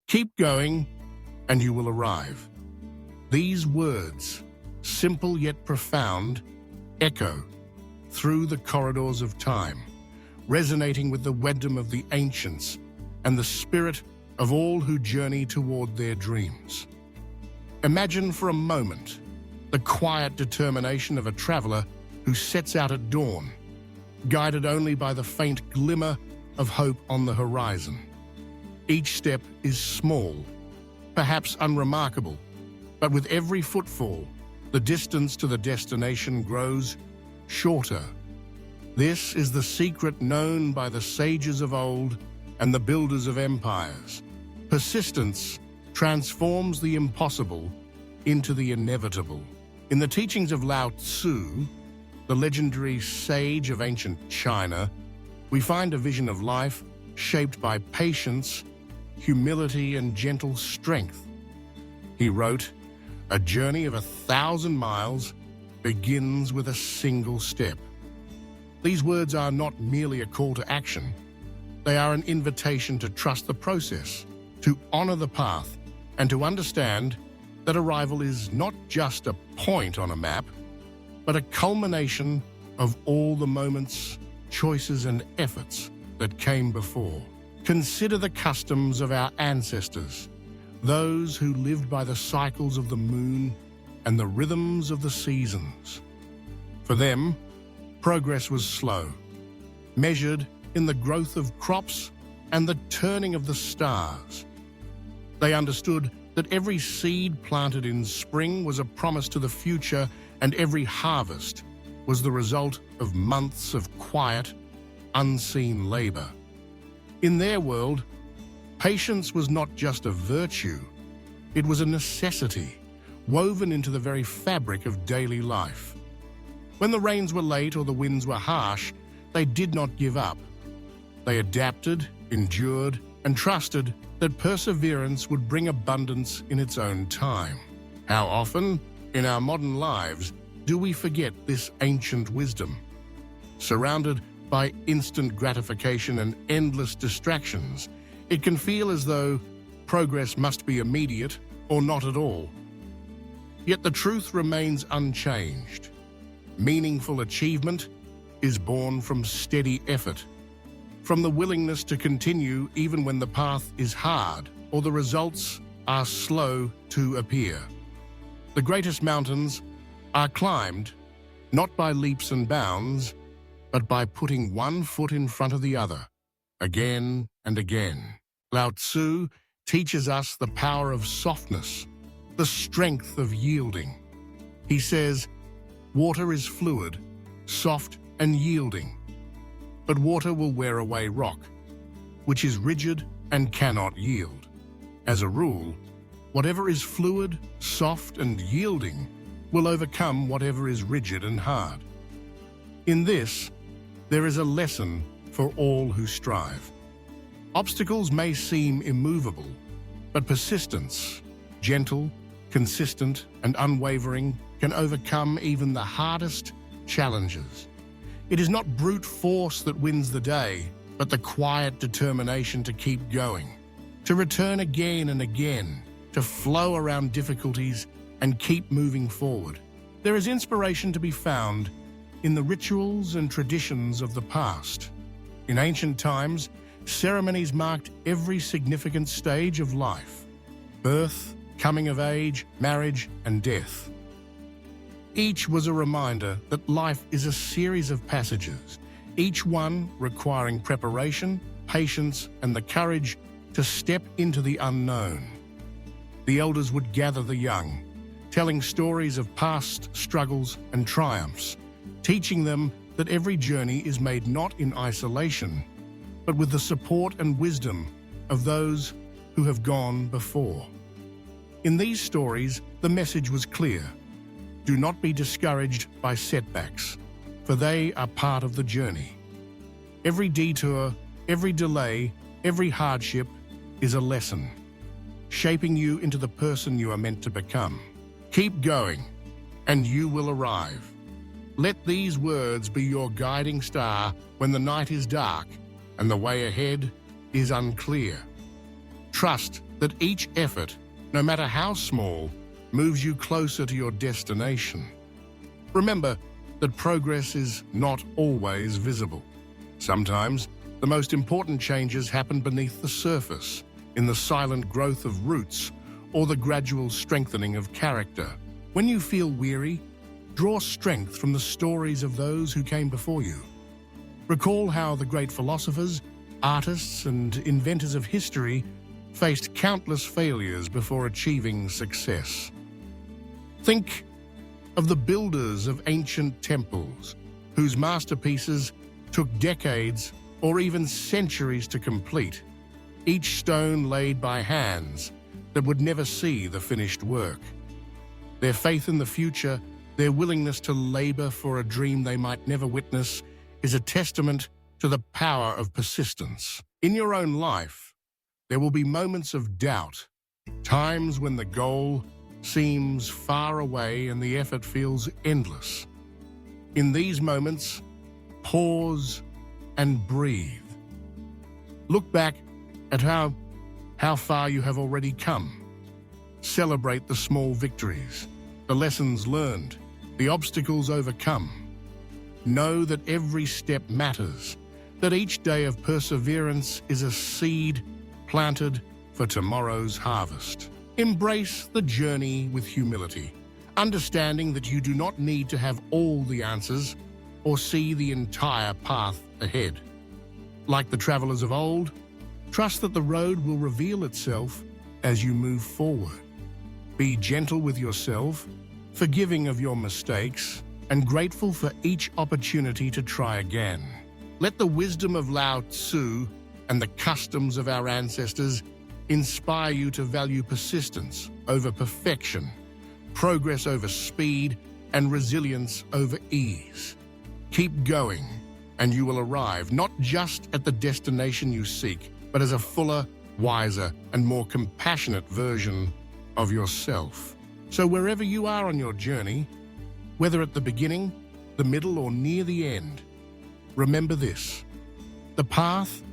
Keep going, and you will arrive. These words, simple yet profound, echo through the corridors of time, resonating with the wisdom of the ancients and the spirit of all who journey toward their dreams. Imagine for a moment the quiet determination of a traveler who sets out at dawn, guided only by the faint glimmer of hope on the horizon. Each step is small, perhaps unremarkable, but with every footfall, the distance to the destination grows shorter. This is the secret known by the sages of old and the builders of empires. Persistence transforms the impossible into the inevitable. In the teachings of Lao Tzu, the legendary sage of ancient China, we find a vision of life shaped by patience, humility, and gentle strength. He wrote, "A journey of 1,000 miles begins with a single step." These words are not merely a call to action. They are an invitation to trust the process, to honor the path, and to understand that arrival is not just a point on a map, but a culmination of all the moments, choices, and efforts that came before. Consider the customs of our ancestors, those who lived by the cycles of the moon and the rhythms of the seasons. For them, progress was slow, measured in the growth of crops and the turning of the stars. They understood that every seed planted in spring was a promise to the future, and every harvest was the result of months of quiet, unseen labor. In their world, patience was not just a virtue, it was a necessity, woven into the very fabric of daily life. When the rains were late or the winds were harsh, they did not give up. They adapted, endured, and trusted that perseverance would bring abundance in its own time. How often, in our modern lives, do we forget this ancient wisdom? Surrounded by instant gratification and endless distractions, it can feel as though progress must be immediate or not at all. Yet the truth remains unchanged. Meaningful achievement is born from steady effort, from the willingness to continue even when the path is hard or the results are slow to appear. The greatest mountains are climbed not by leaps and bounds, but by putting one foot in front of the other, again and again. Lao Tzu teaches us the power of softness, the strength of yielding. He says, "Water is fluid, soft and yielding, but water will wear away rock, which is rigid and cannot yield." As a rule, whatever is fluid, soft and yielding will overcome whatever is rigid and hard. In this, there is a lesson for all who strive. Obstacles may seem immovable, but persistence, gentle, consistent, and unwavering, can overcome even the hardest challenges. It is not brute force that wins the day, but the quiet determination to keep going, to return again and again, to flow around difficulties and keep moving forward. There is inspiration to be found in the rituals and traditions of the past. In ancient times, ceremonies marked every significant stage of life: birth, coming of age, marriage, and death. Each was a reminder that life is a series of passages, each one requiring preparation, patience, and the courage to step into the unknown. The elders would gather the young, telling stories of past struggles and triumphs, teaching them that every journey is made not in isolation, but with the support and wisdom of those who have gone before. In these stories, the message was clear: do not be discouraged by setbacks, for they are part of the journey. Every detour, every delay, every hardship is a lesson, shaping you into the person you are meant to become. Keep going, and you will arrive. Let these words be your guiding star when the night is dark and the way ahead is unclear. Trust that each effort, no matter how small, moves you closer to your destination. Remember that progress is not always visible. Sometimes, the most important changes happen beneath the surface, in the silent growth of roots or the gradual strengthening of character. When you feel weary, draw strength from the stories of those who came before you. Recall how the great philosophers, artists, and inventors of history faced countless failures before achieving success. Think of the builders of ancient temples, whose masterpieces took decades or even centuries to complete, each stone laid by hands that would never see the finished work. Their faith in the future, their willingness to labor for a dream they might never witness, is a testament to the power of persistence. In your own life, there will be moments of doubt, times when the goal seems far away and the effort feels endless. In these moments, pause and breathe. Look back at how far you have already come. Celebrate the small victories, the lessons learned, the obstacles overcome. Know that every step matters, that each day of perseverance is a seed planted for tomorrow's harvest. Embrace the journey with humility, understanding that you do not need to have all the answers or see the entire path ahead. Like the travelers of old, trust that the road will reveal itself as you move forward. Be gentle with yourself, forgiving of your mistakes, and grateful for each opportunity to try again. Let the wisdom of Lao Tzu and the customs of our ancestors inspire you to value persistence over perfection, progress over speed, and resilience over ease. Keep going, and you will arrive not just at the destination you seek, but as a fuller, wiser, and more compassionate version of yourself. So wherever you are on your journey, whether at the beginning, the middle, or near the end, remember this: the path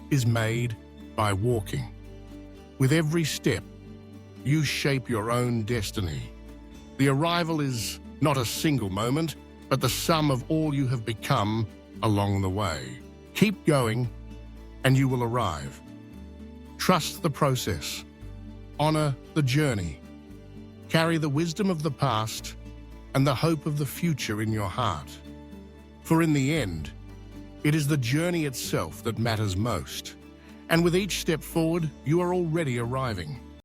is made by walking. With every step, you shape your own destiny. The arrival is not a single moment, but the sum of all you have become along the way. Keep going, and you will arrive. Trust the process. Honor the journey. Carry the wisdom of the past and the hope of the future in your heart. For in the end, it is the journey itself that matters most. And with each step forward, you are already arriving.